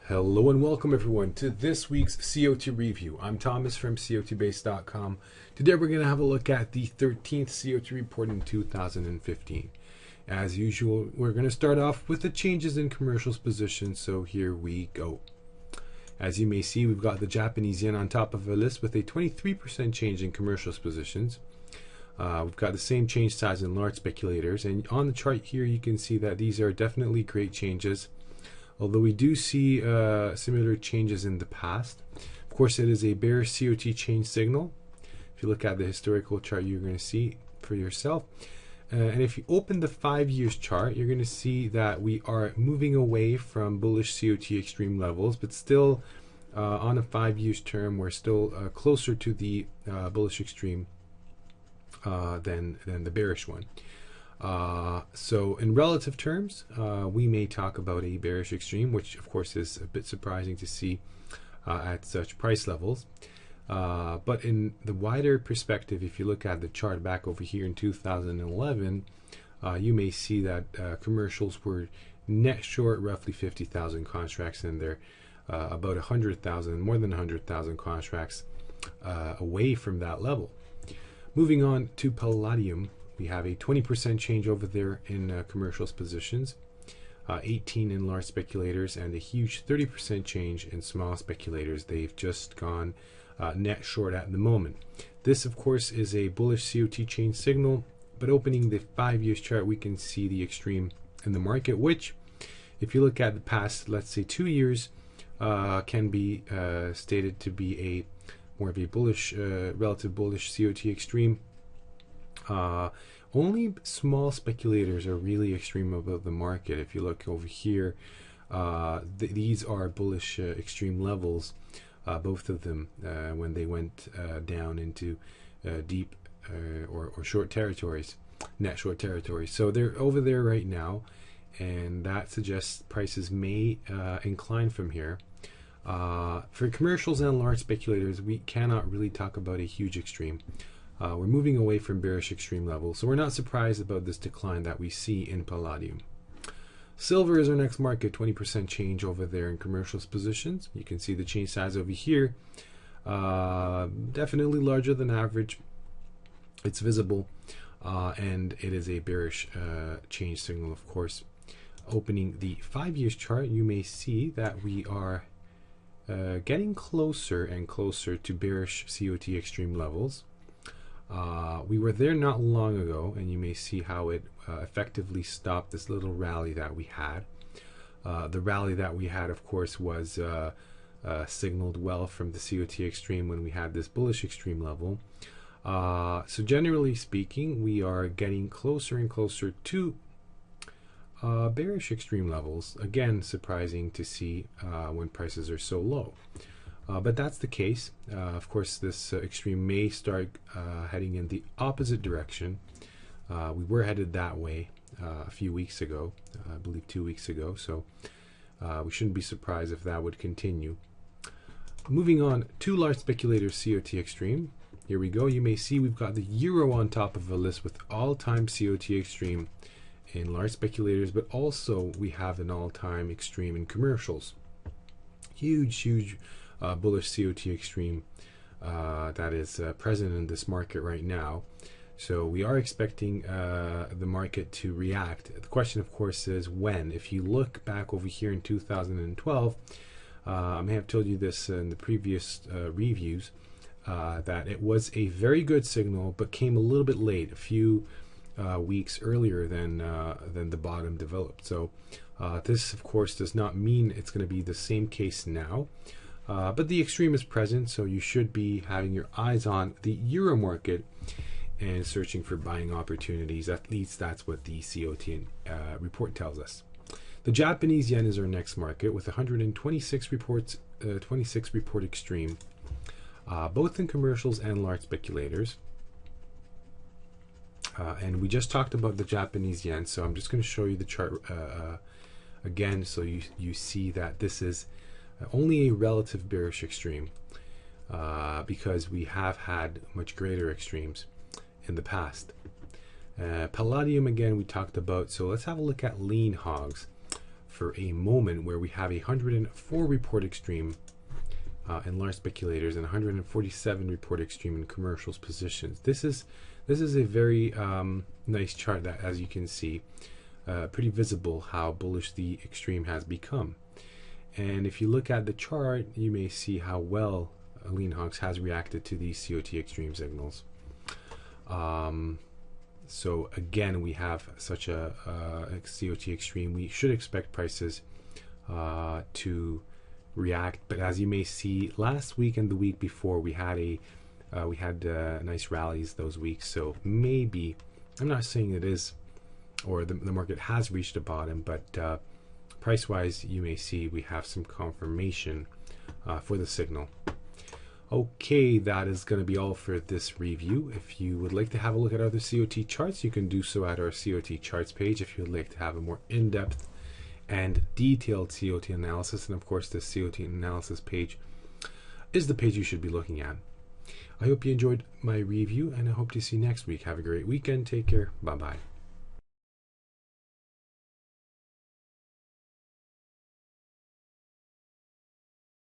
Hello and welcome everyone to this week's COT review. I'm Thomas from COTbase.com. Today we're going to have a look at the 13th COT report in 2015. As usual, we're going to start off with the changes in commercials position, so here we go. As you may see, we've got the Japanese yen on top of a list with a 23% change in commercials positions. We've got the same change size in large speculators, and on the chart here you can see that these are definitely great changes. Although we do see similar changes in the past. Of course, it is a bearish COT change signal. If you look at the historical chart, you're going to see for yourself. And if you open the 5 years chart, you're going to see that we are moving away from bullish COT extreme levels, but still on a 5 years term, we're still closer to the bullish extreme than the bearish one. So in relative terms, we may talk about a bearish extreme, which of course is a bit surprising to see at such price levels. But in the wider perspective, if you look at the chart back over here in 2011, you may see that commercials were net short roughly 50,000 contracts, and they're about 100,000, more than 100,000 contracts away from that level. Moving on to Palladium, we have a 20% change over there in commercials positions, 18 in large speculators, and a huge 30% change in small speculators. They've just gone net short at the moment. This, of course, is a bullish COT change signal, but opening the 5 years chart, we can see the extreme in the market, which, if you look at the past, let's say 2 years, can be stated to be a more of a bullish, relative bullish COT extreme. Only small speculators are really extreme above the market. If you look over here, these are bullish extreme levels, both of them, when they went down into deep or short territories, net short territories. So they're over there right now, and that suggests prices may incline from here. For commercials and large speculators, we cannot really talk about a huge extreme. We're moving away from bearish extreme levels, so we're not surprised about this decline that we see in Palladium. Silver is our next market, 20% change over there in commercials positions. You can see the change size over here, definitely larger than average. It's visible, and it is a bearish change signal, of course. Opening the 5 years chart, you may see that we are getting closer and closer to bearish COT extreme levels. We were there not long ago, and you may see how it effectively stopped this little rally that we had. The rally that we had, of course, was signaled well from the COT extreme when we had this bullish extreme level. So generally speaking, we are getting closer and closer to bearish extreme levels. Again, surprising to see when prices are so low. But that's the case. Of course, this extreme may start heading in the opposite direction. We were headed that way a few weeks ago, I believe 2 weeks ago, so we shouldn't be surprised if that would continue. Moving on to large speculators COT extreme. Here we go. You may see we've got the euro on top of a list with all-time COT extreme in large speculators, but also we have an all-time extreme in commercials. Huge bullish COT extreme that is present in this market right now. So we are expecting the market to react. The question, of course, is when. If you look back over here in 2012, I may have told you this in the previous reviews, that it was a very good signal, but came a little bit late, a few weeks earlier than the bottom developed. So this, of course, does not mean it's going to be the same case now. But the extreme is present, so you should be having your eyes on the euro market and searching for buying opportunities. At least that's what the COT report tells us. The Japanese yen is our next market with 126 reports, 26 report extreme, both in commercials and large speculators. And we just talked about the Japanese yen, so I'm just going to show you the chart again, so you see that this is only a relative bearish extreme, because we have had much greater extremes in the past. Palladium, again, we talked about, so let's have a look at lean hogs. for a moment where we have 104 report extreme in large speculators and 147 report extreme in commercials positions. This is a very nice chart that, as you can see, pretty visible how bullish the extreme has become. And if you look at the chart, you may see how well Lean Hogs has reacted to these COT Extreme signals. So again, we have such a COT Extreme. We should expect prices to react, but as you may see, last week and the week before we had nice rallies those weeks. So maybe, I'm not saying it is, or the market has reached a bottom, but price wise you may see we have some confirmation for the signal. Okay, that is going to be all for this review. If you would like to have a look at other COT charts, you can do so at our COT charts page. If you would like to have a more in-depth and detailed COT analysis, and of course the COT analysis page is the page you should be looking at. I hope you enjoyed my review, and I hope to see you next week. Have a great weekend. Take care. Bye-bye.